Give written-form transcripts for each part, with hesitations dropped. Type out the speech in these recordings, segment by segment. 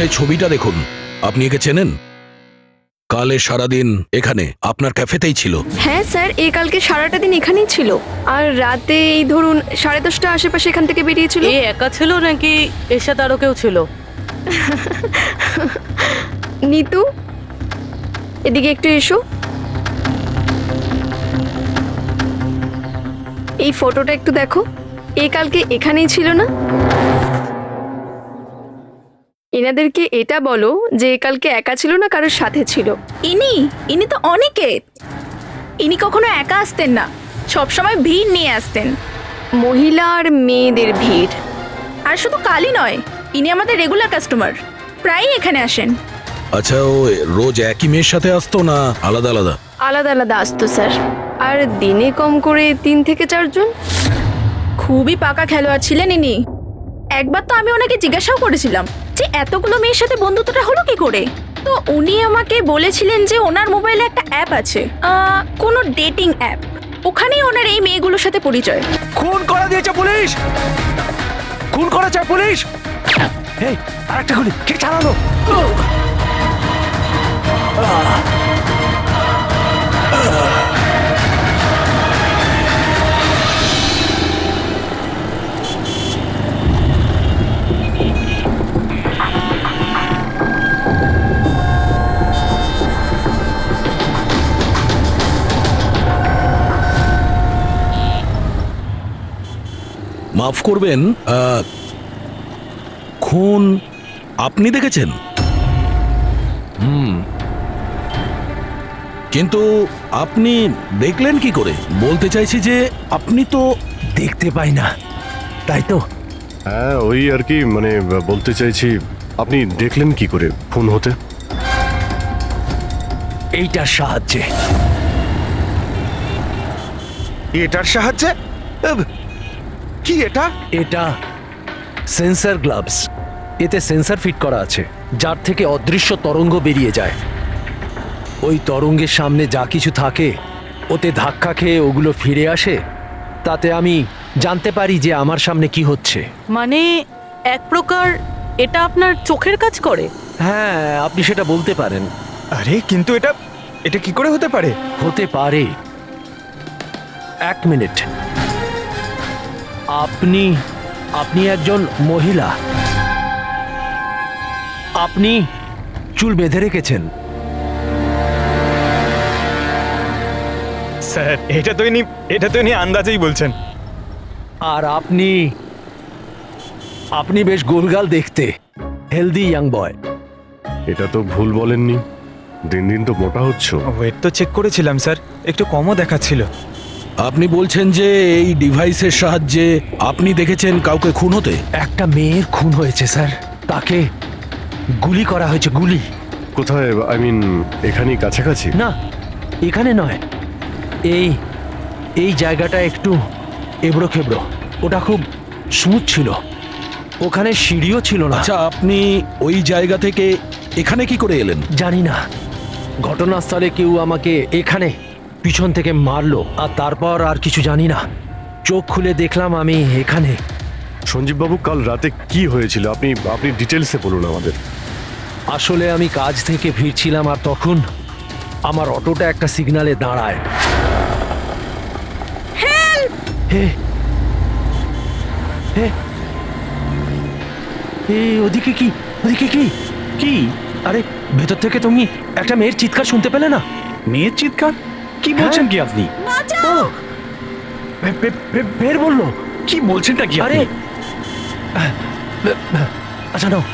এই ছবিটা দেখুন। আপনি একে চেনেন? কালে সারাদিন এখানে আপনার ক্যাফেতেই ছিল। হ্যাঁ স্যার, এই কালকে সারাটা দিন এখানেই ছিল। আর রাতে এই ধরুন 10:30 আশেপাশে এখান থেকে বেরিয়েছিল। এ একা ছিল নাকি এর সাথে আরো কেউ ছিল? নিতু, এদিকে একটু এসো। এই ফটোটা একটু দেখো। এই কালকে এখানেই ছিল না? এনাদেরকে এটা বলো যে এ কালকে একা ছিল না, কারোর সাথে ছিল। ইনি তো অনিকেত। ইনি কখনো একা আসতেন না, সবসময় ভিড় নিয়ে আসতেন। মহিলা আর মেয়েদের ভিড়। আর শুধু কালই নয়, ইনি আমাদের রেগুলার কাস্টমার, প্রায়ই এখানে আসেন। আচ্ছা, ও রোজ একই মেয়ের সাথে আসতো না আলাদা আলাদা? আলাদা আলাদা আসতো স্যার। আর দিনে কম করে 3 থেকে 4 জন। খুবই পাকা খেলোয়াড় ছিলেন ইনি। একবার তো আমি ওনাকে জিজ্ঞাসাও করেছিলাম যে এতগুলো মেয়ের সাথে বন্ধুত্বটা হলো কি করে। তো উনি আমাকে বলেছিলেন যে ওনার মোবাইলে একটা অ্যাপ আছে, কোনো ডেটিং অ্যাপ। ওখানেই ওনার এই মেয়েগুলোর সাথে পরিচয়। খুন করে দিয়েছে পুলিশ! খুন করেছে পুলিশ! এই আরেকটা গুলি কে চালালো? মাফ করবেন, খুন আপনি দেখেছেন? কিন্তু আপনি দেখলেন কি করে? বলতে চাইছি যে আপনি তো দেখতে পাই না, তাই তো? হ্যাঁ, ওই আর কি, মানে বলতে চাইছি আপনি দেখলেন কি করে খুন হতে? এইটার সাহায্যে। এটার সাহায্যে? কি এটা? এটা সেন্সর গ্লাভস। এতে সেন্সর ফিট করা আছে, যার থেকে অদৃশ্য তরঙ্গ বেরিয়ে যায়। ওই তরঙ্গের সামনে যা কিছু থাকে ওতে ধাক্কা খেয়ে ওগুলো ফিরে আসে। তাতে আমি জানতে পারি যে আমার সামনে কি হচ্ছে। মানে এক প্রকার এটা আপনার চোখের কাজ করে? হ্যাঁ, আপনি সেটা বলতে পারেন। আরে কিন্তু এটা কি করে হতে পারে? হতে পারে। এক মিনিট। আপনি একজন মহিলা। আপনি চুল বেঁধে রেখেছেন। স্যার, এটা তো ইনি আন্দাজেই বলছেন। আর আপনি বেশ গোলগাল দেখতে, হেলদি ইয়াং বয়। এটা তো ভুল বলেননি, দিন দিন তো মোটা হচ্ছ। ওয়েট তো চেক করেছিলাম স্যার, একটু কমও দেখাচ্ছিল। আপনি বলছেন যে এই ডিভাইসের সাহায্যে আপনি দেখেছেন কাউকে খুন হতে? একটা মেয়ের খুন হয়েছে স্যার, তাকে গুলি করা হয়েছে। গুলি? কোথায়? আই মিন এখানেই কাছাকাছি? না, এখানে নয়। এই জায়গাটা একটু এবড়ো খেবড়ো। ওটা খুব স্মুথ ছিল, ওখানে সিঁড়িও ছিল না। আচ্ছা, আপনি ওই জায়গা থেকে এখানে কি করে এলেন? জানি না, ঘটনাস্থলে কেউ আমাকে এখানে পিছন থেকে মারলো, আর তারপর আর কিছু জানি না। চোখ খুলে দেখলাম আমি এখানে। সঞ্জীব বাবু, কাল রাতে কি হয়েছিল আপনি ডিটেলসে বলুন আমাদের। আসলে আমি কাজ থেকে ফিরছিলাম, আর তখন আমার অটোটা একটা সিগনালে দাঁড়ায়। হে, হে, ওদিকে কি? ওদিকে কি? কি? আরে ভেতর থেকে তুমি একটা মেয়ের চিৎকার শুনতে পেলে না? মেয়ের চিৎকার? কি বলছেন কি আপনি? ও, বের বললো। কি বলছেনটা কি আরে আপনি? আচ্ছা নাও,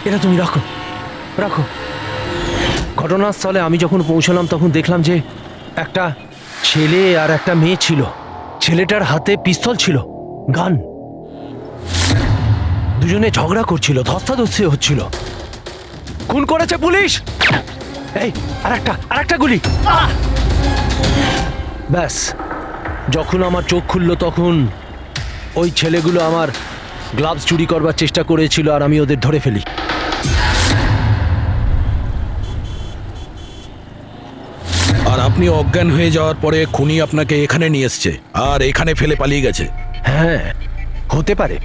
এটা তুমি রাখো রাখো। ঘটনাস্থলে আমি যখন পৌঁছলাম তখন দেখলাম যে একটা ছেলে আর একটা মেয়ে ছিল। ছেলেটার হাতে পিস্তল ছিল, গান। দুজনে ঝগড়া করছিল, ধস্তাধস্তি হচ্ছিল। খুন করেছে পুলিশ। এই আরেকটা গুলি। ব্যাস, যখন আমার চোখ খুললো তখন ওই ছেলেগুলো আমার গ্লাভস চুরি করবার চেষ্টা করেছিল, আর আমি ওদের ধরে ফেলি। আর আপনি অজ্ঞান হয়ে যাওয়ার পরে খুনি আপনাকে এখানে নিয়ে এসছে আর এখানে ফেলে পালিয়ে গেছে? হ্যাঁ, হতে পারে।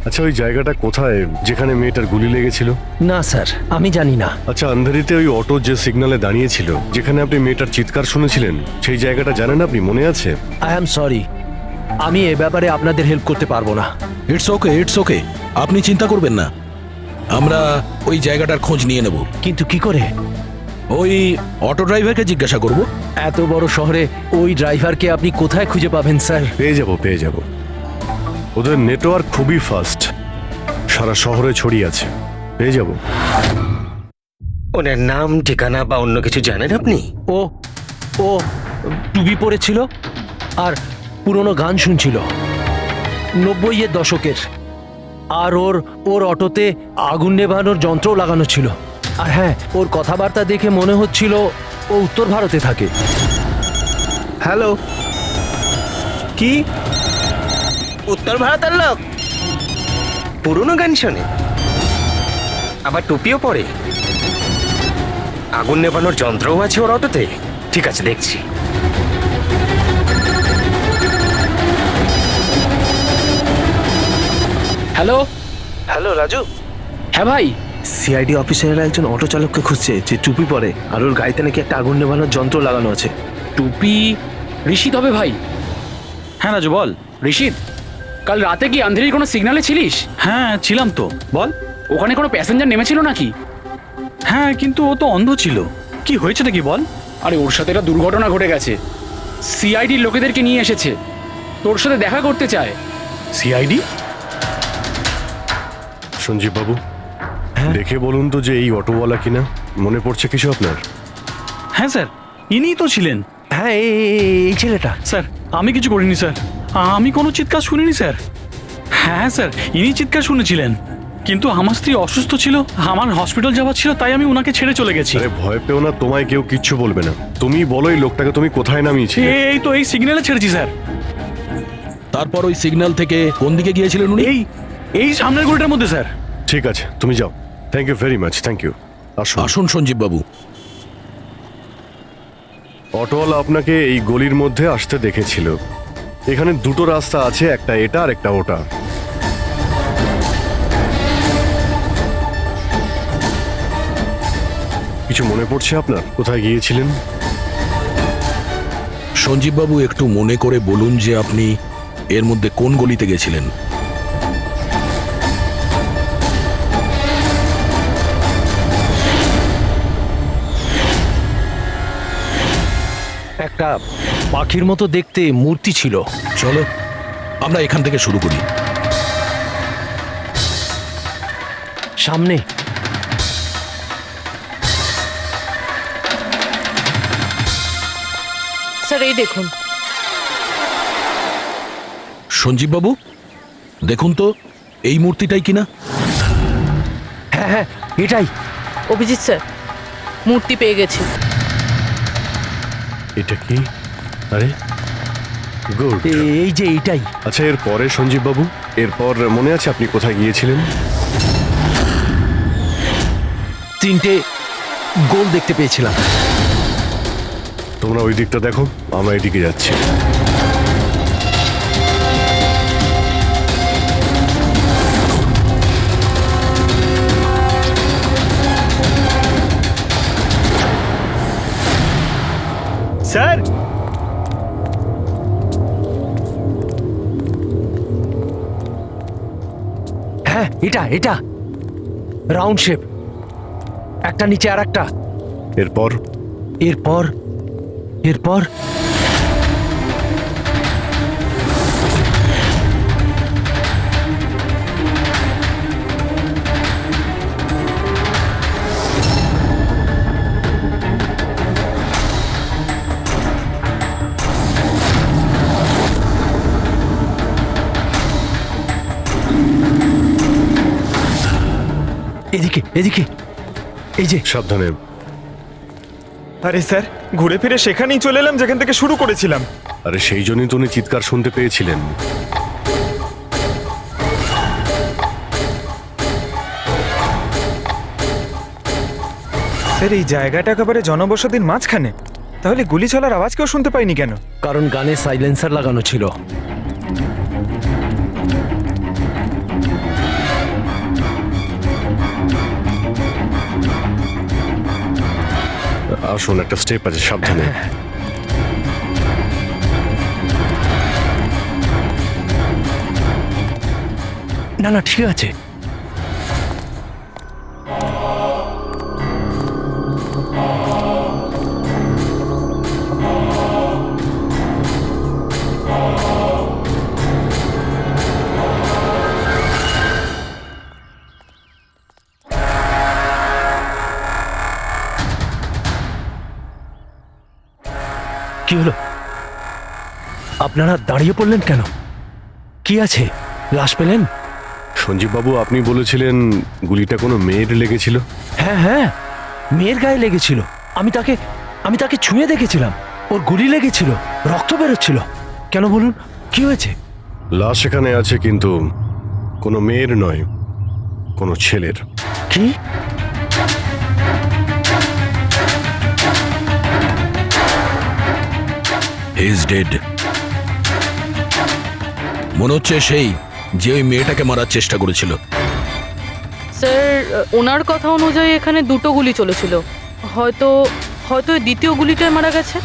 আচ্ছা ওই জায়গাটা কোথায় যেখানে মেয়েটার গুলি লেগেছিল? না স্যার, আমি জানি না। আচ্ছা আন্ধারিতে ওই অটো যে সিগন্যালে দাঁড়িয়েছিল, যেখানে আপনি মেয়েটার চিৎকার শুনেছিলেন, সেই জায়গাটা জানেন আপনি? মনে আছে? আই অ্যাম সরি, আমি এ ব্যাপারে আপনাদের হেল্প করতে পারবো না। ইটস ওকে, আপনি চিন্তা করবেন না, আমরা ওই জায়গাটার খোঁজ নিয়ে নেব। কিন্তু কি করে? ওই অটো ড্রাইভারকে জিজ্ঞাসা করব। এত বড় শহরে ওই ড্রাইভারকে আপনি কোথায় খুঁজে পাবেন স্যার? পেয়ে যাব। ওদের নেটওয়ার্ক খুবই ফাস্ট, সারা শহরে ছড়িয়ে আছে, পেয়ে যাব। ওনার নাম ঠিকানা বা অন্য কিছু জানেন আপনি? ও ও টুপি পরেছিল আর পুরনো গান শুনছিল 90-এর দশকের। আর ওর অটোতে আগুন নেভানোর যন্ত্রও লাগানো ছিল। আর হ্যাঁ, ওর কথাবার্তা দেখে মনে হচ্ছিল ও উত্তর ভারতে থাকে। হ্যালো, কি উত্তর ভারতের লোক? পুরনো গান শোনে, আবার টুপিও পরে, আগুন নেভানোর যন্ত্রও আছে ওর অটোতে। ঠিক আছে, দেখছি। হ্যালো। হ্যালো রাজু, হ্যাঁ ভাই। সিআইডি অফিসারেরা একজন অটো চালককে খুঁজছে যে টুপি পরে আর ওর গাড়িতে নাকি একটা আগুন নেভানোর যন্ত্র লাগানো আছে। টুপি ঋষিত হবে ভাই। হ্যাঁ রাজু বল। ঋষিত, কাল রাতে কি আন্ধেরির কোনো সিগন্যালে ছিলিস? হ্যাঁ ছিলাম তো, বল। ওখানে কোনো প্যাসেঞ্জার নেমেছিল নাকি? হ্যাঁ কিন্তু ও তো অন্ধ ছিল, কি হয়েছে নাকি বল। আরে ওর সাথে একটা দুর্ঘটনা ঘটে গেছে, সিআইডির লোকেদেরকে নিয়ে এসেছে, তোর সাথে দেখা করতে চায়। সিআইডি? সঞ্জীব বাবু, দেখে বলুন তো যে এই অটোওয়ালা কিনা। মনে পড়ছে কিছু আপনার? হ্যাঁ স্যার, ইনিই তো ছিলেন। হ্যাঁ, এই ছেলেটা। স্যার আমি কিছু করিনি স্যার, আমি কোনো চিৎকার শুনিনি স্যার। হ্যাঁ স্যার, ইনি চিৎকার শুনেছিলেন, কিন্তু আমার স্ত্রী অসুস্থ ছিল, আমার হসপিটাল যাওয়ার ছিল, তাই আমি ওনাকে ছেড়ে চলে গেছি। আরে ভয় পেও না, তোমায় কেউ কিচ্ছু বলবে না। তুমি বলো এই লোকটাকে তুমি কোথায় নামিয়েছিলে? এই তো এই সিগন্যালে ছেড়েছি স্যার। তারপর ওই সিগন্যাল থেকে কোন দিকে গিয়েছিলেন উনি? এই সামনের গলিটার মধ্যে স্যার। ঠিক আছে, তুমি যাও। Thank you very much, thank you. আসুন সঞ্জীব বাবু। অটোওয়ালা আপনাকে এই গলির মধ্যে আসতে দেখেছিল। এখানে দুটো রাস্তা আছে, একটা এটা আর একটা ওটা। কিছু মনে পড়ছে আপনার কোথায় গিয়েছিলেন? সঞ্জীব বাবু, একটু মনে করে বলুন যে আপনি এর মধ্যে কোন গলিতে গেছিলেন? একটা পাখির মতো দেখতে মূর্তি ছিল। চলো আমরা এখান থেকে শুরু করি। সামনে স্যার এই দেখুন। সঞ্জীব বাবু দেখুন তো এই মূর্তিটাই কিনা। হ্যাঁ হ্যাঁ, এটাই। অভিজিৎ স্যার, মূর্তি পেয়ে গেছি। এটা কি? আরে গুড। এই যে এইটাই। আচ্ছা এর পরে সঞ্জীব বাবু, এরপর মনে আছে আপনি কোথায় গিয়েছিলেন? 3টে গোল দেখতে পেয়েছিলাম। তোমরা ওই দিকটা দেখো, আমরা এদিকে যাচ্ছি। স্যার, হ্যাঁ এটা রাউন্ড শেপ, একটা নিচে আর একটা। এরপর এরপর এরপর এদিকে এদিকে, এই যে। সাবধানে। আরে স্যার, ঘুরে ফিরে সেখানেই চলে এলাম যেখান থেকে শুরু করেছিলাম। আরে সেই জন্যই তো উনি চিৎকার শুনতে পেয়েছিলেন। স্যার, এই জায়গাটা একেবারে জনবসতির মাঝখানে, তাহলে গুলি চলার আওয়াজ কেউ শুনতে পাইনি কেন? কারণ গানে সাইলেন্সার লাগানো ছিল। আসুন, একটা স্টেপ আছে, সাবধানে। না না, ঠিক আছে। কি হলো? আপনারা দাঁড়িয়ে পড়লেন কেন? কি আছে? লাশ পেলেন? সঞ্জীব বাবু, আপনি বলেছিলেন গুলিটা কোনো মেয়ের লেগেছিল। হ্যাঁ হ্যাঁ, মেয়ের গায়ে লেগেছিল। আমি তাকে ছুঁয়ে দেখেছিলাম। ওর গুলি লেগেছিল, রক্ত বেরোচ্ছিল। কেন বলুন, কি হয়েছে? লাশ এখানে আছে, কিন্তু কোনো মেয়ের নয়, কোনো ছেলের। কি? Is dead. মনে হচ্ছে সেই যে ওই মেয়েটাকে মারার চেষ্টা করেছিল। স্যার, ওনার কথা অনুযায়ী এখানে দুটো গুলি চলেছিল। হয়তো হয়তো এই দ্বিতীয় গুলিটায় মারা গেছে।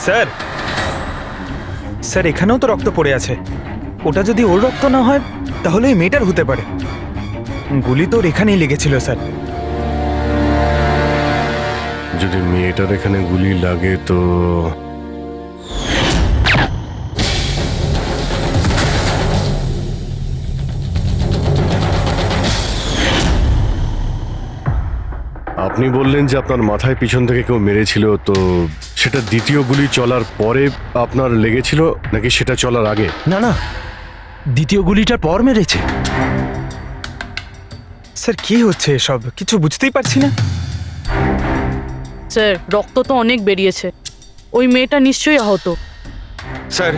স্যার, স্যার এখানেও তো রক্ত পড়ে আছে। ওটা যদি ওর রক্ত না হয় তাহলে এই মেয়েটার হতে পারে। গুলি তো ওর এখানেই লেগেছিল স্যার। যদি মেয়েটার এখানে গুলি লাগে তো আপনি বললেন যে আপনার মাথায় পিছন থেকে কেউ মেরেছিল, তো সেটা দ্বিতীয় গুলি চলার পরে আপনার লেগেছিল নাকি সেটা চলার আগে? না না, দ্বিতীয় গুলিটার পর মেরেছে। স্যার কি হচ্ছে এসব? কিছু বুঝতেই পারছি না। স্যার, রক্ত তো অনেক বেরিয়েছে। ওই মেয়েটা নিশ্চয়ই আহত। স্যার,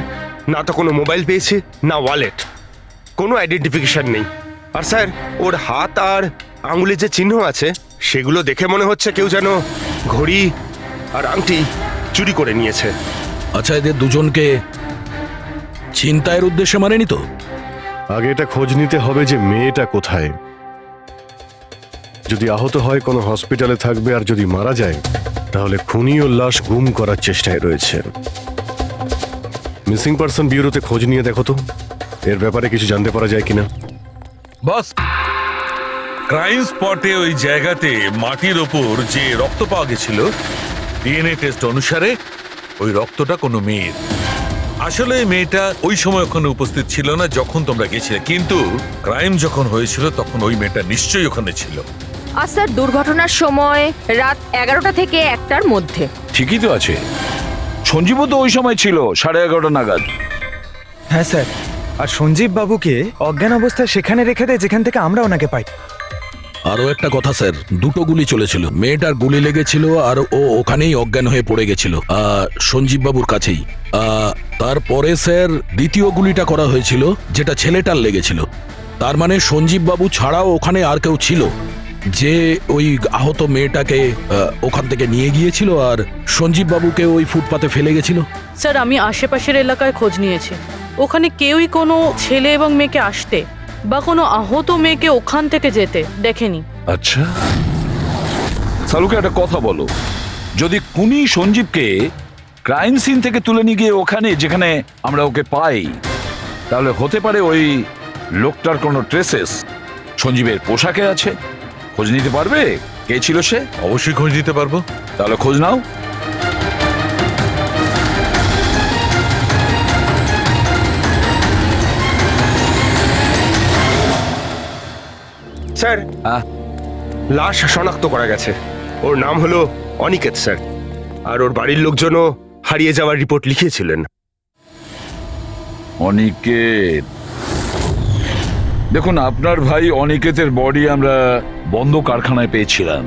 না তো কোনো মোবাইল পেয়েছে, না ওয়ালেট, কোনো আইডেন্টিফিকেশন নেই। আর স্যার, ওর হাত আর আঙুলে যে চিহ্ন আছে সেগুলো দেখে মনে হচ্ছে কেউ যেন ঘড়ি আর আংটি চুরি করে নিয়েছে। আচ্ছা, এদের দুজনকে ছিনতাইয়ের উদ্দেশ্যে মারেনি তো? আগে এটা খোঁজ নিতে হবে যে মেয়েটা কোথায়। যদি আহত হয় কোনো হসপিটালে থাকবে, আর যদি মারা যায় তাহলে খুনি ও লাশ গুম করার চেষ্টায় রয়েছে। মিসিং পারসন ব্যুরোতে খোঁজ নিয়ে দেখো তো এর ব্যাপারে কিছু জানতে পারা যায় কিনা। বস, ক্রাইম স্পটে ওই জায়গাতে মাটির ওপর যে রক্ত পাওয়া গেছিল, ডিএনএ টেস্ট অনুসারে ওই রক্তটা কোনো মেয়ের। আসলে এই মেয়েটা ওই সময় ওখানে উপস্থিত ছিল না যখন তোমরা গেছিলে, কিন্তু ক্রাইম যখন হয়েছিল তখন ওই মেয়েটা নিশ্চয়ই ওখানে ছিল। আর স্যার, দুর্ঘটনার সময় রাত 11টা থেকে 1টার মধ্যে। ঠিকই তো আছে, সঞ্জীবও তো ওই সময় ছিল 11:30 নাগাদ। হ্যাঁ স্যার, আর সঞ্জীব বাবুকে অজ্ঞান অবস্থায় সেখানে রেখে দেয় যেখান থেকে আমরা ওনাকে পাই। আরো একটা কথা স্যার, দুটো গুলি চলেছিল। মেয়েটার গুলি লেগেছিল আর ও ওখানেই অজ্ঞান হয়ে পড়ে গেছিল সঞ্জীব বাবুর কাছেই। তারপরে স্যার দ্বিতীয় গুলিটা করা হয়েছিল যেটা ছেলেটার লেগেছিল। তার মানে সঞ্জীব বাবু ছাড়াও ওখানে আর কেউ ছিল যে ওই আহত মেয়েটাকে ওখান থেকে নিয়ে গিয়েছিল আর সঞ্জীব বাবুকে ওই ফুটপাতে ফেলে গেছিল। স্যার, আমি আশেপাশের এলাকায় খোঁজ নিয়েছি। ওখানে কেউই কোনো ছেলে এবং মেয়েকে আসতে বা কোনো আহত মেয়েকে ওখান থেকে যেতে দেখেনি। আচ্ছা, সালুকে একটা কথা বলো, যদি খুনি সঞ্জীবকে ক্রাইম সিন থেকে তুলে নিয়ে গিয়ে ওখানে যেখানে আমরা ওকে পাই, তাহলে হতে পারে ওই লোকটার কোনো ট্রেসেস সঞ্জীবের পোশাকে আছে। খোঁজ নিতে পারবে কে ছিল সে? অবশ্যই খোঁজ নিতে পারবো। তাহলে খোঁজ নাও। স্যার, লাশ শনাক্ত করা গেছে। ওর নাম হলো অনিকেত স্যার, আর ওর বাড়ির লোকজনও হারিয়ে যাওয়ার রিপোর্ট লিখিয়েছিলেন। অনিকেত, দেখুন আপনার ভাই অনিকেতের বডি আমরা বন্ধ কারখানায় পেয়েছিলাম।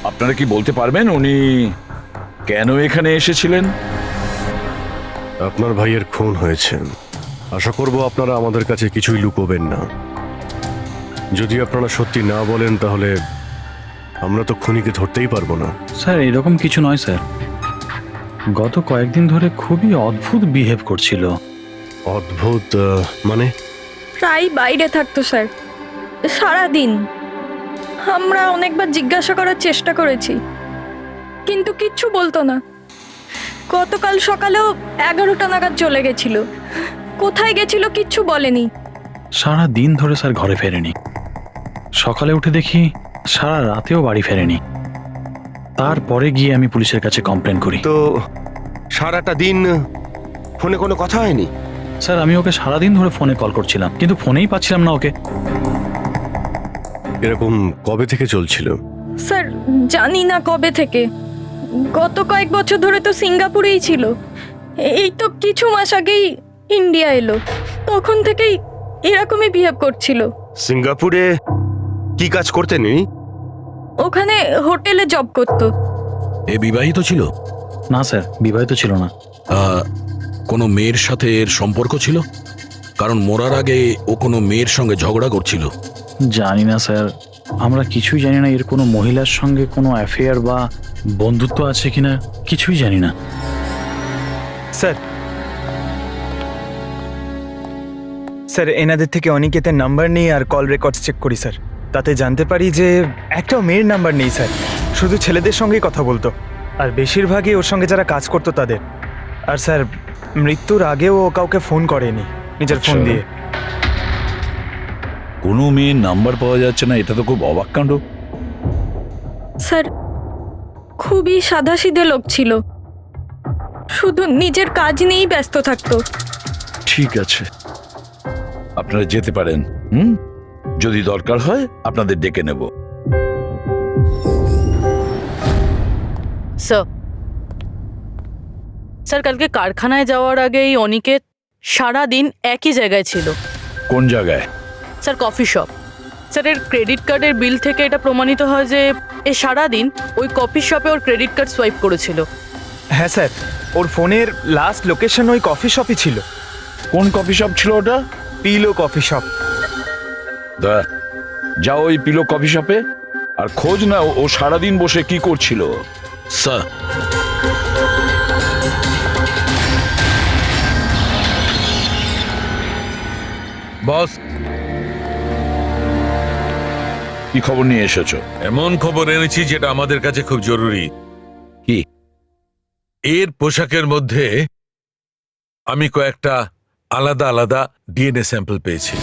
আপনারা কি বলতে পারবেন উনি কেন এখানে এসেছিলেন? আপনার ভাইয়ের খুন হয়েছে, আশা করব আপনারা আমাদের কাছে কিছুই লুকোবেন না। যদি আপনারা সত্যি না বলেন তাহলে আমরা তো খুনিকে ধরতেই পারবো না। স্যার, এরকম কিছু নয় স্যার। গত কয়েকদিন ধরে খুবই অদ্ভুত বিহেভ করছিল। অদ্ভুত মানে? প্রায় বাইরে থাকতো স্যার, সারাদিন। আমরা অনেকবার জিজ্ঞাসা করার চেষ্টা করেছি, কিন্তু কিচ্ছু বলতো না। গতকাল সকালেও 11টা নাগাদ চলে গেছিল। কোথায় গেছিল কিচ্ছু বলেনি। সারা দিন ধরে স্যার ঘরে ফেরেনি। সকালে উঠে দেখি সারা রাতেও বাড়ি ফেরেনি। তারপরে গিয়ে আমি পুলিশের কাছে কমপ্লেন করি। তো সারাটা দিন ফোনে কোনো কথা হয়নি? স্যার আমি ওকে সারাদিন ধরে ফোনে কল করছিলাম, কিন্তু ফোনেই পাচ্ছিলাম না ওকে। এরকম কবে থেকে চলছিল? স্যার জানি না কবে থেকে। গত কয়েক বছর ধরে তো সিঙ্গাপুরেই ছিল। এই তো কিছু মাস আগেই ইন্ডিয়া এলো, তখন থেকেই এরকমই বিহেভ করছিল। সিঙ্গাপুরে কি কাজ করতেন ইনি? ওখানে হোটেলে জব করতো। এ বিবাহিত ছিল? না স্যার, বিবাহিত ছিল না। কোনো মেয়ের সাথে এর সম্পর্ক ছিল? কারণ মরার আগে ও কোনো মেয়ের সঙ্গে ঝগড়া করছিল। জানি না স্যার, আমরা কিছুই জানি না এর কোনো মহিলার সঙ্গে কোনো অ্যাফেয়ার বা বন্ধুত্ব আছে কিনা, কিছুই জানি না। স্যার স্যার এনাদের থেকে অনিকেতের নাম্বার নিয়ে আর কল রেকর্ডস চেক করি স্যার। তাতে জানতে পারি যে একটাও মেয়ের নাম্বার নেই স্যার, শুধু ছেলেদের সঙ্গেই কথা বলতো, আর বেশিরভাগই ওর সঙ্গে যারা কাজ করতো তাদের। আর স্যার মৃত্যুর আগেও ও কাউকে ফোন করেনি নিজের ফোন দিয়ে। কোনো মেয়ের নাম্বার পাওয়া যাচ্ছে না, এটা তো খুব অবাক কাণ্ড। স্যার খুবই সাদাসিধে লোক ছিল, শুধু নিজের কাজ নিয়েই ব্যস্ত থাকতো। ঠিক আছে, আপনারা যেতে পারেন। যদি দরকার হয় আপনাদের ডেকে নেব। স্যার কালকে কারখানায় যাওয়ার আগেই অনিকেত সারাদিন একই জায়গায় ছিল। কোন জায়গায়? Sir coffee shop. স্যার এর ক্রেডিট কার্ডের বিল থেকে এটা প্রমাণিত হয় যে এ সারাদিন ওই কফি শপে ওর ক্রেডিট কার্ড সোয়াইপ করেছিল। হ্যাঁ স্যার, ওর ফোনের লাস্ট লোকেশন ওই কফি শপই ছিল। কোন কফি শপ ছিল ওটা? Pillow coffee shop. যাও ওই পিলো কফি শপে আর খোঁজ না ও সারাদিন বসে কি করছিল। স্যার বস, কি খবর নিয়ে এসেছো? এমন খবর এনেছি যেটা আমাদের কাছে খুব জরুরি। কি? এর পোশাকের মধ্যে আমি কয়েকটা আলাদা আলাদা ডিএনএ স্যাম্পল পেয়েছি।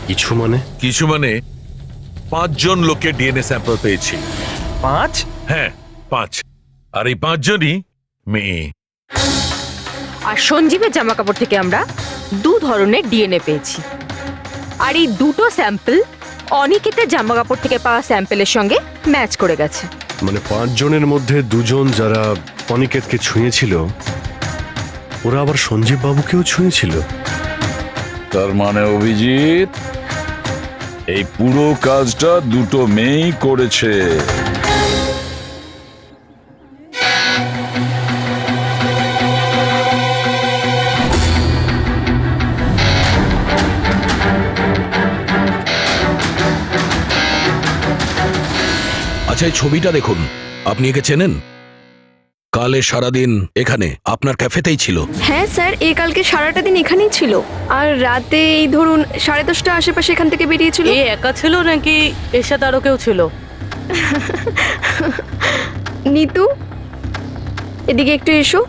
কিছু মানে? 5 জন লোকের ডিএনএ স্যাম্পল পেয়েছি। 5? হ্যাঁ 5, আর এই 5 জনই মেয়ে। আর সঞ্জীবের জামা কাপড় থেকে আমরা 2 ধরনের ডিএনএ পেয়েছি, আর এই দুটো স্যাম্পল অনিকেতের জামা কাপড় থেকে পাওয়া স্যাম্পলের সঙ্গে ম্যাচ করে গেছে। মানে 5 জনের মধ্যে 2 জন যারা অনিকেতকে ছুঁয়েছিল, ওরা আবার সঞ্জীব বাবুকেও ছুঁয়েছিল। তার মানে অভিজিৎ, এই পুরো কাজটা দুটো মেয়েই করেছে। আচ্ছা এই ছবিটা দেখুন, আপনি একে চেনেন? কালে সারাদিন এখানে আপনার ক্যাফেতেই ছিল। হ্যাঁ স্যার, এ কালকে সারাটা দিন এখানেই ছিল, আর রাতে এই ধরুন 10:30 আশেপাশে এখান থেকে বেরিয়েছিল। এ একা ছিল নাকি এর সাথে আরো কেউ ছিল? নিতু, এদিকে একটু এসো।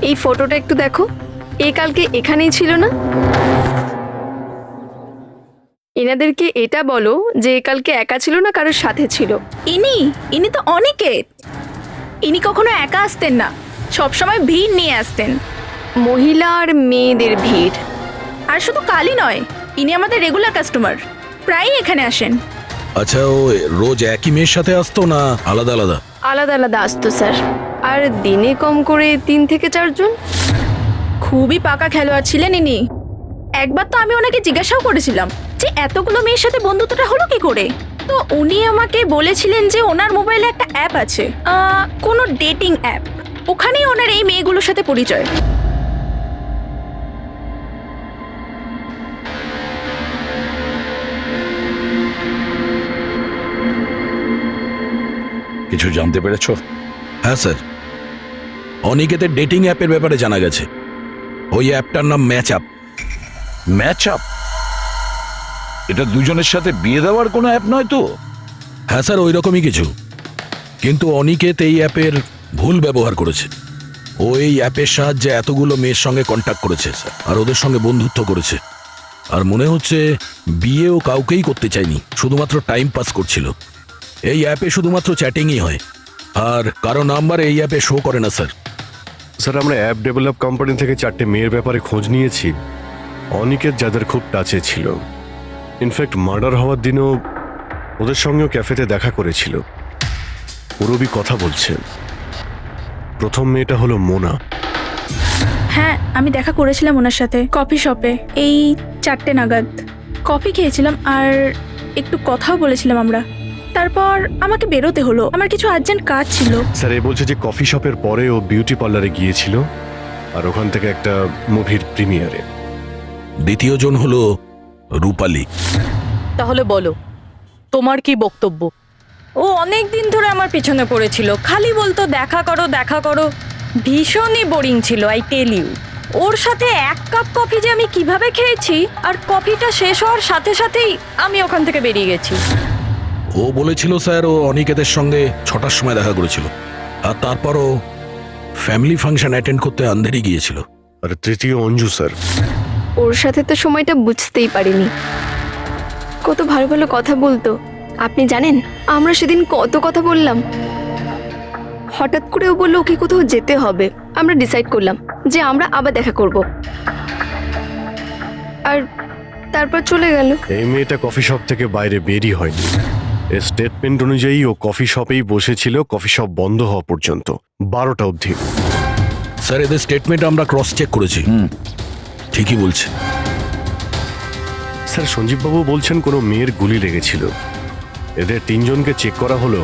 এই ফটোটা একটু দেখো, এ কালকে এখানেই ছিল না? এনাদেরকে এটা বলো যে এ কালকে একা ছিল না, কারোর সাথে ছিল। ইনি তো অনিকেত। ইনি কখনো একা আসতেন না, সবসময় ভিড় নিয়ে আসতেন। মহিলা আর মেয়েদের ভিড়। আর শুধু কালই নয়, ইনি আমাদের রেগুলার কাস্টমার, প্রায়ই এখানে আসেন। আচ্ছা ও রোজ একই মেয়ের সাথে আসতো না আলাদা আলাদা? আলাদা আলাদা আসতো স্যার, আর দিনে কম করে 3 থেকে 4 জন। খুবই পাকা খেলোয়াড় ছিলেন ইনি। একবার তো আমি ওনাকে জিজ্ঞাসাও করেছিলাম যে এতগুলো মেয়ের সাথে বন্ধুত্বটা হলো কি করে। তো উনি আমাকে বলেছিলেন যে ওনার মোবাইলে একটা অ্যাপ আছে, কোনো ডেটিং অ্যাপ, ওখানেই ওনার এই মেয়েগুলোর সাথে পরিচয়। কিছু জানতে পেরেছো? হ্যাঁ স্যার, অনিকেতের ডেটিং অ্যাপের ব্যাপারে জানা গেছে। ওই অ্যাপটার নাম ম্যাচ আপ। Match up? এটা দুজনের সাথে বিয়ে দেওয়ার কোনো অ্যাপ নয় তো? হ্যাঁ স্যার, ওই রকমই কিছু। কিন্তু অনিকেত এই অ্যাপের ভুল ব্যবহার করেছে। ও এই অ্যাপের সাহায্যে এতগুলো মেয়ের সঙ্গে কন্ট্যাক্ট করেছে স্যার, আর ওদের সঙ্গে বন্ধুত্ব করেছে। আর মনে হচ্ছে বিয়েও কাউকেই করতে চায়নি, শুধুমাত্র টাইম পাস করছিল। এই অ্যাপে শুধুমাত্র চ্যাটিংই হয়, আর কারো নাম্বার এই অ্যাপে শো করে না স্যার। স্যার, আমরা অ্যাপ ডেভেলপ কোম্পানি থেকে 4টে মেয়ের ব্যাপারে খোঁজ নিয়েছি। অনিকেত যাদের খুব টাচে ছিল, ইনফ্যাক্ট মার্ডার হওয়ার দিনও ওদের সঙ্গেও ক্যাফেতে দেখা করেছিল। পুরবি কথা বলছে। প্রথম মেয়েটা হলো মোনা। হ্যাঁ, আমি দেখা করেছিলাম ওনার সাথে কফি শপে এই 4টে নাগাদ। কফি খেয়েছিলাম আর একটু কথাও বলেছিলাম আমরা। তারপর আমাকে বেরোতে হলো, আমার কিছু আর্জেন্ট কাজ ছিল। স্যার, এ বলছে যে কফি শপের পরে ও বিউটি পার্লারে গিয়েছিল, আর ওখান থেকে একটা মুভির প্রিমিয়ারে। দ্বিতীয় জন হলো রূপালী। তাহলে বলো, তোমার কি বক্তব্য? ও অনেক দিন ধরে আমার পিছনে পড়েছিল, খালি বলতো দেখা করো দেখা করো। ভীষণই বোরিং ছিল, আই টেল ইউ। ওর সাথে 1 কাপ কফি যে আমি কিভাবে খেয়েছি, আর কফিটা শেষ হওয়ার সাথে সাথেই আমি ওখান থেকে বেরিয়ে গেছি। ও বলেছিল স্যার ও অনিকেতের সঙ্গে 6টার সময় দেখা করেছিল, আর তারপরও ফ্যামিলি ফাংশন অ্যাটেন্ড করতে আন্ধেরি গিয়েছিল। আর তৃতীয় অঞ্জু স্যার। ওর সাথে তো সময়টা বুঝতেই পারিনি। কত ভালো ভালো কথা বলতো, আপনি জানেন আমরা সেদিন কত কথা বললাম। হঠাৎ করে ও বললো ওকে কোথাও যেতে হবে। আমরা ডিসাইড করলাম যে আমরা আবার দেখা করব, আর তারপর চলে গেল। এই মেয়েটা কফি শপ থেকে বাইরে বেরিয়ে হয়নি। এর স্টেটমেন্ট অনুযায়ী ও কফি শপেই বসেছিল কফি শপ বন্ধ হওয়া পর্যন্ত, 12টা অবধি। স্যার, এদের স্টেটমেন্ট আমরা ক্রস চেক করেছি, ঠিকই বলছে। স্যার, সঞ্জীববাবু বলছেন কোনো মেয়ের গুলি লেগেছিল। এদের 3জনকে চেক করা হলো,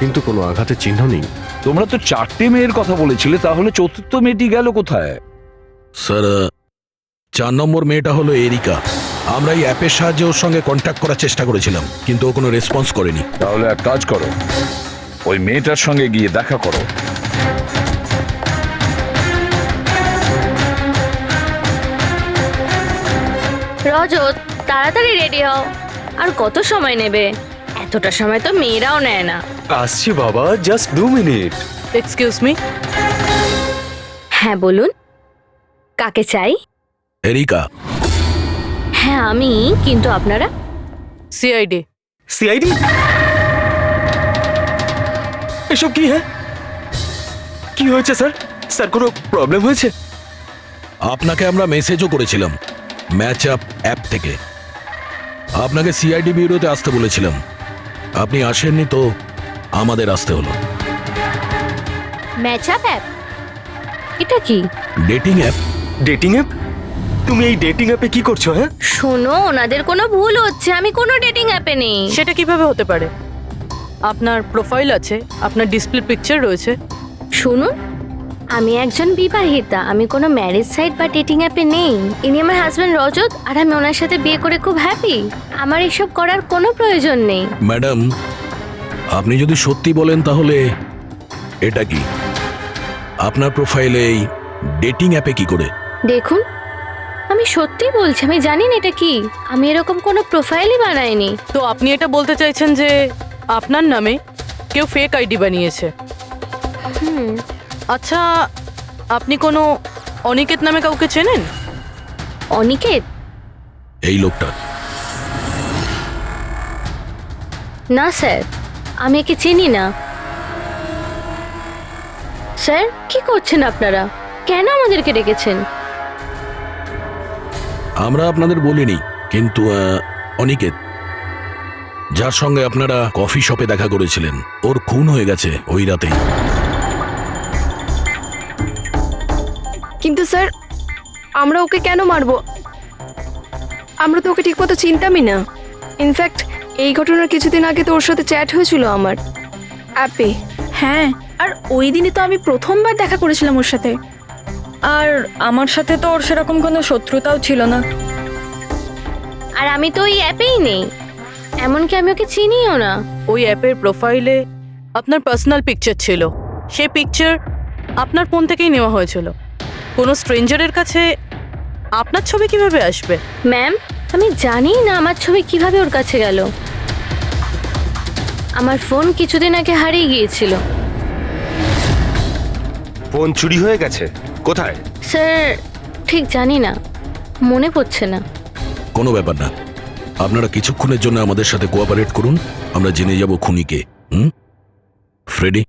কিন্তু কোনো আঘাতের চিহ্ন নেই। তোমরা তো 4টে মেয়ের কথা বলেছিলে, তাহলে চতুর্থ মেয়েটি গেল কোথায়? স্যার, 4 নম্বর মেয়েটা হলো এরিকা। আমরা এই অ্যাপের সাহায্যে ওর সঙ্গে কন্ট্যাক্ট করার চেষ্টা করেছিলাম, কিন্তু ও কোনো রেসপন্স করেনি। তাহলে এক কাজ করো, ওই মেয়েটার সঙ্গে গিয়ে দেখা করো। রজত, তাড়াতাড়ি রেডি হও। আর কত সময় নেবে? এতটা সময় তো মেয়েরাও নেয় না। আসছি বাবা, জাস্ট 2 মিনিট। Excuse me. হ্যাঁ বলুন, কাকে চাই? এরিকা। হ্যাঁ আমি, কিন্তু আপনারা? সিআইডি। সিআইডি? এসব কি? হ্যাঁ, কি হয়েছে স্যার? স্যার, কোনো প্রবলেম হয়েছে? আপনাকে আমরা মেসেজও করেছিলাম ম্যাচ আপ অ্যাপ থেকে। আপনাকে সিআইডি ব্যুরোতে আসতে বলেছিলাম, আপনি আসেননি, তো আমাদের আসতে হলো। Match up app? এটা কি? Dating app. Dating app? তুমি এই ডেটিং অ্যাপে কি করছো? হ্যাঁ শোনো, ওনাদের কোনো ভুল হচ্ছে, আমি কোনো ডেটিং অ্যাপে নেই। সেটা কিভাবে হতে পারে? আপনার প্রোফাইল আছে, আপনার ডিসপ্লে পিকচার রয়েছে। শুনুন, আমি একজন বিবাহিতা, আমি কোনো ম্যারেজ সাইট বা ডেটিং অ্যাপে নেই। ইনি আমার হাজব্যান্ড রজত, আর আমি ওনার সাথে বিয়ে করে খুব হ্যাপি। আমার এসব করার কোনো প্রয়োজন নেই। ম্যাডাম, আপনি যদি সত্যি বলেন তাহলে এটা কি? আপনার প্রোফাইলে এই ডেটিং অ্যাপে কি করে? দেখুন, আমি সত্যি বলছি, আমি জানি না এটা কি। আমি এরকম কোনো প্রোফাইলই বানাইনি। তো আপনি এটা বলতে চাইছেন যে আপনার নামে কেউ ফেক আইডি বানিয়েছে? আচ্ছা, আপনি কোনো অনিকেত নামে কাউকে চেনেন? অনিকেত? এই লোকটা? না স্যার, আমি একে চিনি না। স্যার, কি করছেন আপনারা? কেন আমাদেরকে ডেকেছেন? আমরা আপনাদের বলিনি, কিন্তু অনিকেত, যার সঙ্গে আপনারা কফি শপে দেখা করেছিলেন, ওর খুন হয়ে গেছে ওই রাতেই। কিন্তু স্যার, আমরা ওকে কেন মারবো? আমরা তো ওকে ঠিকমতো চিনতামই না। ইনফ্যাক্ট এই ঘটনার কিছুদিন আগে তো ওর সাথে চ্যাট হয়েছিল আমার অ্যাপে। হ্যাঁ, আর ওই দিনই তো আমি প্রথমবার দেখা করেছিলাম ওর সাথে। আর আমার সাথে তো ওর সেরকম কোনো শত্রুতাও ছিল না। আর আমি তো ওই অ্যাপেই নেই, এমনকি আমি ওকে চিনিও না। ওই অ্যাপের প্রোফাইলে আপনার পার্সোনাল পিকচার ছিল। সেই পিকচার আপনার ফোন থেকেই নেওয়া হয়েছিল। কোনো স্ট্রেঞ্জারের কাছে আপনার ছবি কিভাবে আসবে? ম্যাম, আমি জানি না আমার ছবি কিভাবে ওর কাছে গেল। আমার ফোন কিছুদিন আগে হারিয়ে গিয়েছিল। ফোন চুরি হয়ে গেছে? কোথায়? স্যার, ঠিক জানি না, মনে পড়ছে না। কোনো ব্যাপার না, আপনারা কিছুক্ষণের জন্য আমাদের সাথে কোঅপারেট করুন, আমরা জেনে যাব খুনিকে। ফ্রেডি,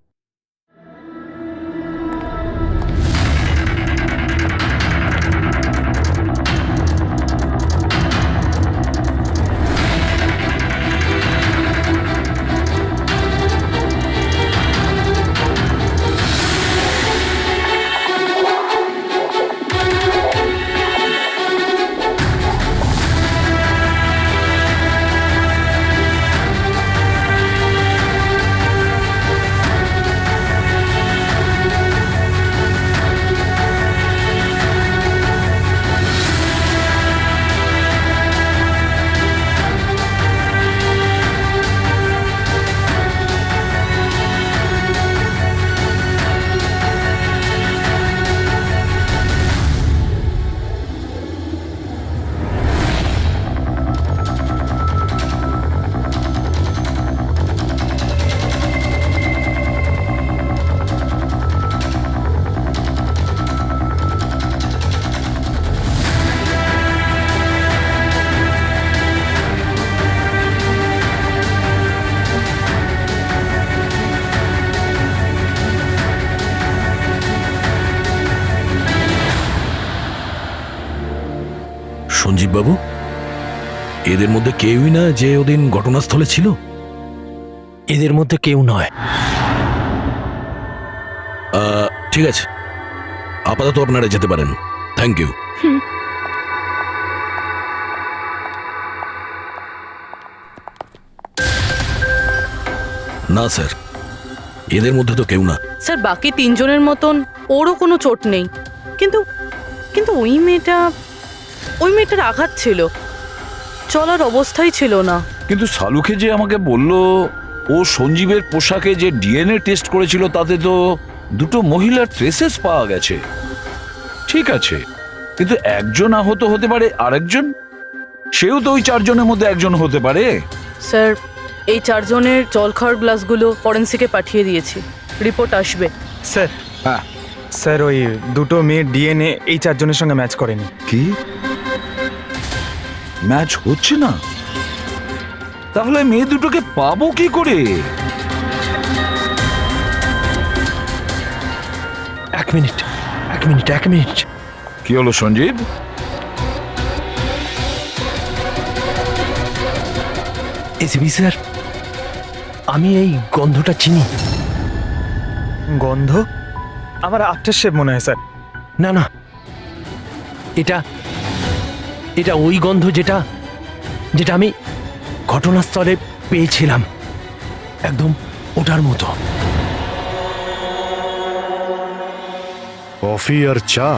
সঞ্জীব বাবু, এদের মধ্যে কেউই না যে ওদিন ঘটনাস্থলে ছিল? এদের মধ্যে কেউ নয়। ঠিক আছে, আপাতত আপনারা যেতে পারেন। Thank you. না স্যার, এদের মধ্যে তো কেউ না। স্যার, বাকি তিনজনের মতন ওরও কোনো চোট নেই, কিন্তু কিন্তু ওই মেয়েটার আঘাত ছিল, চলার অবস্থাই ছিল না। কিন্তু শালুকে যে আমাকে বলল ও সঞ্জীবের পোশাকে যে ডিএনএ টেস্ট করেছিল তাতে তো দুটো মহিলার ট্রেসেস পাওয়া গেছে। ঠিক আছে, কিন্তু একজন আহত হতে পারে, আরেকজন সেও তো ওই চারজনের মধ্যে একজন হতে পারে। স্যার, এই চারজনের জল খাওয়ার গ্লাসগুলো ফরেন্সিকে পাঠিয়ে দিয়েছি, রিপোর্ট আসবে। স্যার, হ্যাঁ স্যার, ওই দুটো মেয়ের ডিএনএ এই চারজনের সঙ্গে ম্যাচ করেনি। কি ম্যাচ হচ্ছে না? তাহলে মেয়ে দুটোকে পাবো কি করে? এক মিনিট। কি হলো সঞ্জীব? এসিবি স্যার, আমি এই গন্ধটা চিনি। গন্ধ? আমার আফটার শেভ মনে হয় স্যার। না না, এটা ওই গন্ধ যেটা আমি ঘটনাস্থলে পেয়েছিলাম, একদম ওটার মতো। কফি আর চা?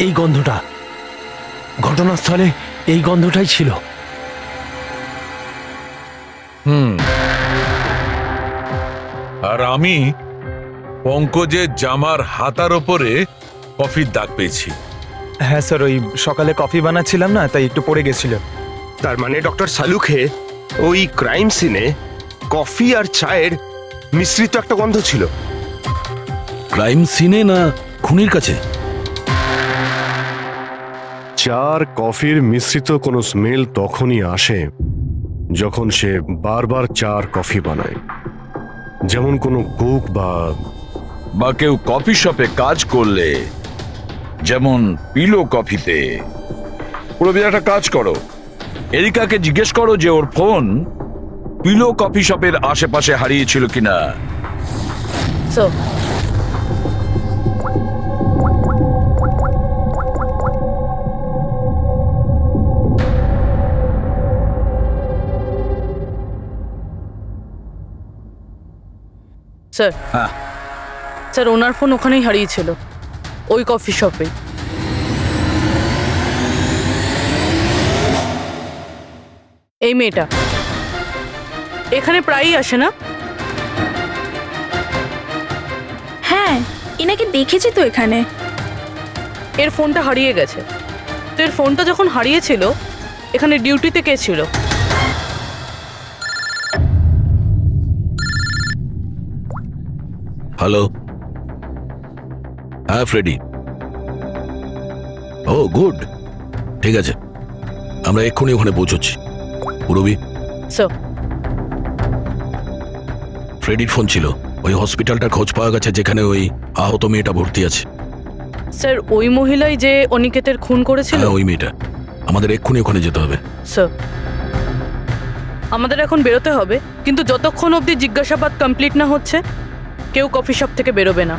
এই গন্ধটা ঘটনাস্থলে, এই গন্ধটাই ছিল। আর আমি পঙ্কজের জামার হাতার ওপরে কফির দাগ পেয়েছি। হ্যাঁ স্যার, ওই সকালে কফি বানাচ্ছিলাম না, তাই একটু পড়ে গেছিল। তার মানে ডক্টর সালুখে ওই ক্রাইম সিনে কফি আর চায়ের মিশ্রিত একটা গন্ধ ছিল। ক্রাইম সিনে না খুনির কাছে? চা আর কফির মিশ্রিত কোনো স্মেল তখনই আসে যখন সে বারবার চা আর কফি বানায়, যেমন কোনো কুক বা কেউ কফি শপে কাজ করলে, যেমন পিলো কফিতে। পুরো একটা কাজ করো, এরিকাকে জিজ্ঞেস করো যে ওর ফোন পিলো কফি শপের আশেপাশে হারিয়েছিল কিনা। স্যার, স্যার, ওনার ফোন ওখানেই হারিয়েছিল, ওই কফি শপে। এই মেয়েটা এখানে প্রায়ই আসে না? হ্যাঁ, এনাকে দেখেছি তো এখানে। এর ফোনটা হারিয়ে গেছে। তো এর ফোনটা যখন হারিয়েছিল এখানে ডিউটিতে কে ছিল? হ্যালো, হ্যাঁ ফ্রেডি। ও গুড, ঠিক আছে, আমরা এক্ষুনি ওখানে পৌঁছচ্ছি। পুরবি, স্যার। ফ্রেডির ফোন ছিল। ওই হসপিটালটার খোঁজ পাওয়া গেছে যেখানে ওই আহত মেয়েটা ভর্তি আছে। স্যার, ওই মহিলাই যে অনিকেতের খুন করেছিল? হ্যাঁ, ওই মেয়েটা। আমাদের এক্ষুনি ওখানে যেতে হবে। স্যার, আমাদের এখন বেরোতে হবে, কিন্তু যতক্ষণ অবধি জিজ্ঞাসাবাদ কমপ্লিট না হচ্ছে কেউ কফি শপ থেকে বেরোবে না।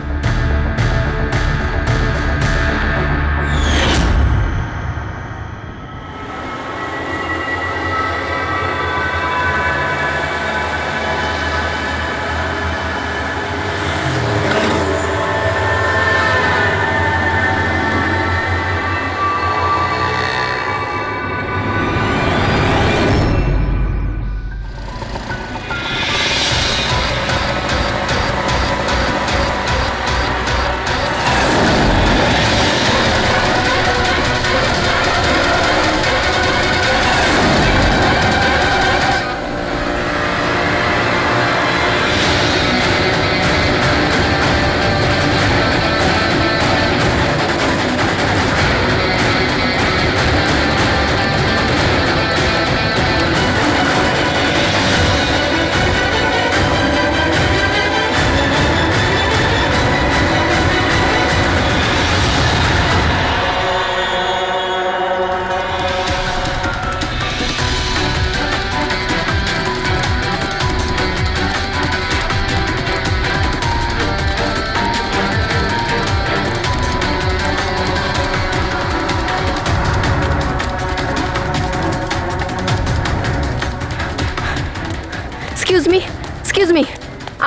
এক্সকিউজ মি,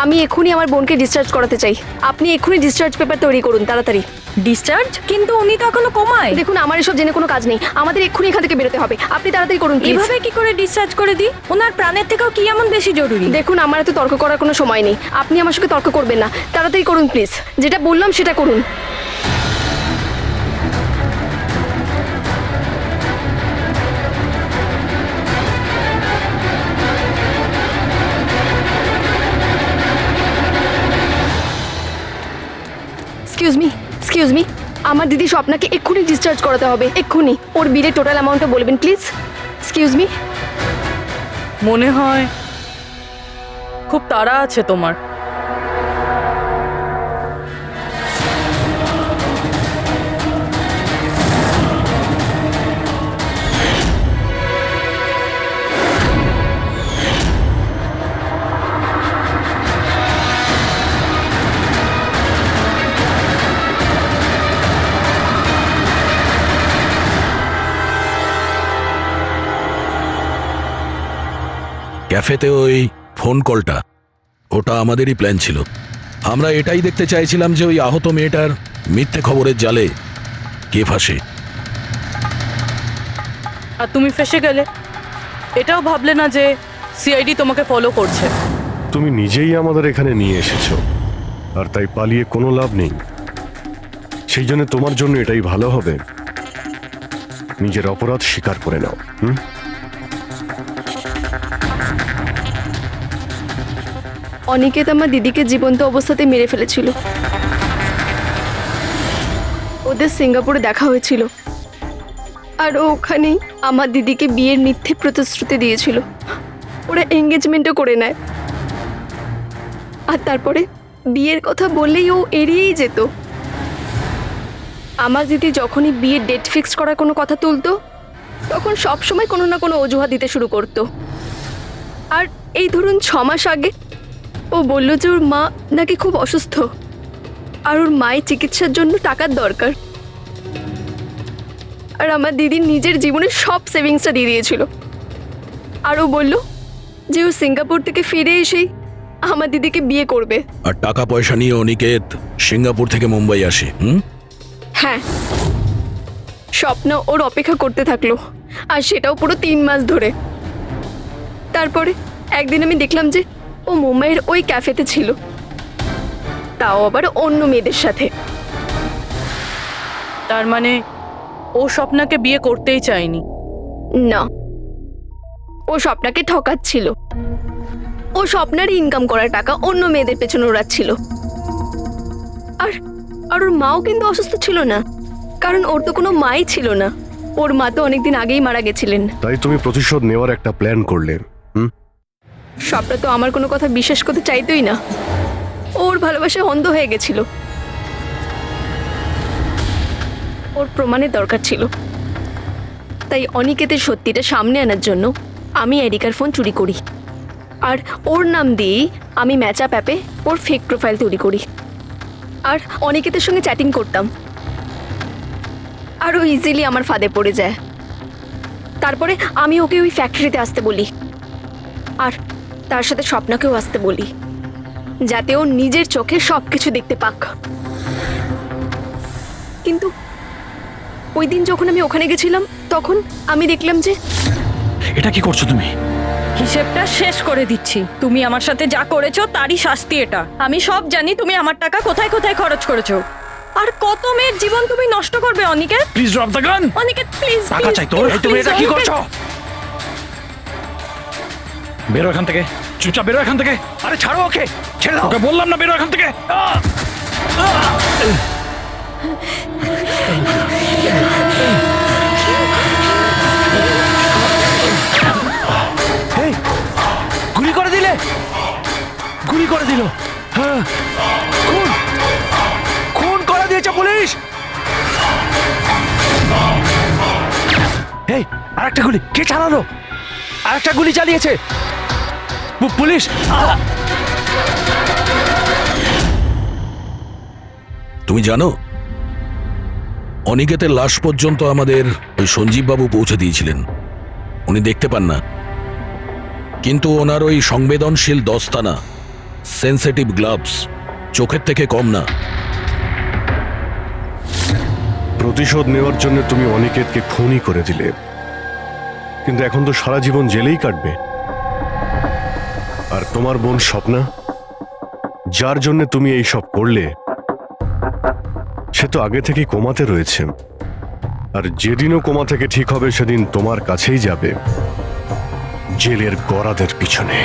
আমি এক্ষুনি আমার বোনকে ডিসচার্জ করাতে চাই। আপনি এক্ষুনি ডিসচার্জ পেপার তৈরি করুন, তাড়াতাড়ি। ডিসচার্জ? কিন্তু উনি তো এখনো কোমায়। দেখুন, আমার এসব জেনে কোনো কাজ নেই, আমাদের এক্ষুনি এখান থেকে বেরোতে হবে। আপনি তাড়াতাড়ি করুন please। এভাবে কি করে ডিসচার্জ করে দিই? ওনার প্রাণের থেকেও কি এমন বেশি জরুরি? দেখুন, আমার এত তর্ক করার কোনো সময় নেই, আপনি আমার সঙ্গে তর্ক করবেন না। তাড়াতাড়ি করুন প্লিজ, যেটা বললাম সেটা করুন। এক্সকিউজ মি, আমার দিদি স্বপ্নাকে এক্ষুনি ডিসচার্জ করাতে হবে, এক্ষুনি। ওর বিলের টোটাল অ্যামাউন্টটা বলবেন প্লিজ। Excuse me. মনে হয় খুব তাড়া আছে তোমার। ক্যাফেতে ওই ফোন কলটা, ওটা আমাদেরই প্ল্যান ছিল। আমরা এটাই দেখতে চাইছিলাম যে ওই আহত মেয়েটার মিথ্যে খবরের জালে কে ফাঁসে। আর তুমি ফেসে গেলে। এটাও ভাবলে না যে সিআইডি তোমাকে ফলো করছে। তুমি নিজেই আমাদের এখানে নিয়ে এসেছো, আর তাই পালিয়ে কোনো লাভ নেই। সেই জন্য তোমার জন্য এটাই ভালো হবে, নিজের অপরাধ স্বীকার করে নাও। অনিকেত আমার দিদিকে জীবন্ত অবস্থাতে মেরে ফেলেছিল। ওদের সিঙ্গাপুরে দেখা হয়েছিল, আর ওখানেই আমার দিদিকে বিয়ের মিথ্যে প্রতিশ্রুতি দিয়েছিল। ওরা এঙ্গেজমেন্টও করে নেয়, আর তারপরে বিয়ের কথা বললেই ও এড়িয়েই যেত। আমার দিদি যখনই বিয়ের ডেট ফিক্সড করার কোনো কথা তুলতো, তখন সবসময় কোনো না কোনো অজুহাত দিতে শুরু করতো। আর এই ধরুন 6 মাস আগে ও বলল যে ওর মা নাকি খুব অসুস্থ, আর ওর মায়ের চিকিৎসার জন্য টাকার দরকার। আর আমার দিদি নিজের জীবনের সব সেভিংসটা দিয়ে দিয়েছিল। আর ও বলল যে ও সিঙ্গাপুর থেকে ফিরে এসেই আমার দিদিকে বিয়ে করবে। আর টাকা পয়সা নিয়ে অনিকেত সিঙ্গাপুর থেকে মুম্বাই আসে। হ্যাঁ, স্বপ্ন ওর অপেক্ষা করতে থাকলো, আর সেটাও পুরো 3 মাস ধরে। তারপরে একদিন আমি দেখলাম যে ও মুম্বাইয়ের ওই ক্যাফেতে ছিল, তাও আবার অন্য মেয়েদের সাথে। তার মানে ও স্বপ্নাকে বিয়ে করতেই চায়নি। না, ও স্বপ্নাকে ঠকাচ্ছিল। ও স্বপ্নার ইনকাম করা টাকা অন্য মেয়েদের পেছনে ওড়াচ্ছিল। আর আর ওর মাও কিন্তু অসুস্থ ছিল না, কারণ ওর তো কোনো মাই ছিল না। ওর মা তো অনেকদিন আগেই মারা গেছিলেন। তাই তুমি প্রতিশোধ নেওয়ার একটা প্ল্যান করলে। স্বপ্না তো আমার কোনো কথা বিশ্বাস করতে চাইতোই না। ওর ভালোবাসায় অন্ধ হয়ে গেছিল। ওর প্রমাণের দরকার ছিল। তাই অনিকেতের সত্যিটা সামনে আনার জন্য আমি এরিকার ফোন চুরি করি, আর ওর নাম দিয়েই আমি ম্যাচআপ অ্যাপে ওর ফেক প্রোফাইল তৈরি করি, আর অনিকেতের সঙ্গে চ্যাটিং করতাম। আর ও ইজিলি আমার ফাঁদে পড়ে যায়। তারপরে আমি ওকে ওই ফ্যাক্টরিতে আসতে বলি, আর তার সাথে স্বপ্নাকেও আসতে বলি, যাতে ও নিজের চোখে সব কিছু দেখতে পাক। কিন্তু ওই দিন যখন আমি ওখানে গেছিলাম, তখন আমি দেখলাম যে এটা কি করছো তুমি? হিসেবটা শেষ করে দিচ্ছি। তুমি আমার সাথে যা করেছো তারই শাস্তি এটা। আমি সব জানি তুমি আমার টাকা কোথায় কোথায় খরচ করেছো, আর কত মেয়ের জীবন তুমি নষ্ট করবে Aniket. Please drop the gun. Aniket please, টাকা চাই তোর। তুমি এটা কি করছো? বেরো এখান থেকে, চুপচাপ বেরো এখান থেকে। আরে ছাড়ো ওকে, ছেড়ে দাও। ওকে বললাম না বেরো এখান থেকে। এই, গুলি করে দিলে, গুলি করে দিল। হ্যাঁ, খুন খুন করে দিয়েছে পুলিশ। এই, আরেকটা গুলি কে চালালো? আরেকটা গুলি চালিয়েছে পুলিশ। তুমি জানো, অনিকেতের লাশ পর্যন্ত আমাদের ওই সঞ্জীব বাবু পৌঁছে দিয়েছিলেন। উনি দেখতে পান না, কিন্তু ওনার ওই সংবেদনশীল দস্তানা, সেন্সিটিভ গ্লাভস চোখের থেকে কম না। প্রতিশোধ নেওয়ার জন্য তুমি অনিকেতকে খুনই করে দিলে, কিন্তু এখন তো সারা জীবন জেলেই কাটবে। আর তোমার বোন স্বপ্না, যার জন্য তুমি এই সব করলে, সে তো আগে থেকেই কোমাতে রয়েছে। আর যেদিনও কোমা থেকে ঠিক হবে, সেদিন তোমার কাছেই যাবে, জেলের গরাদের পিছনে।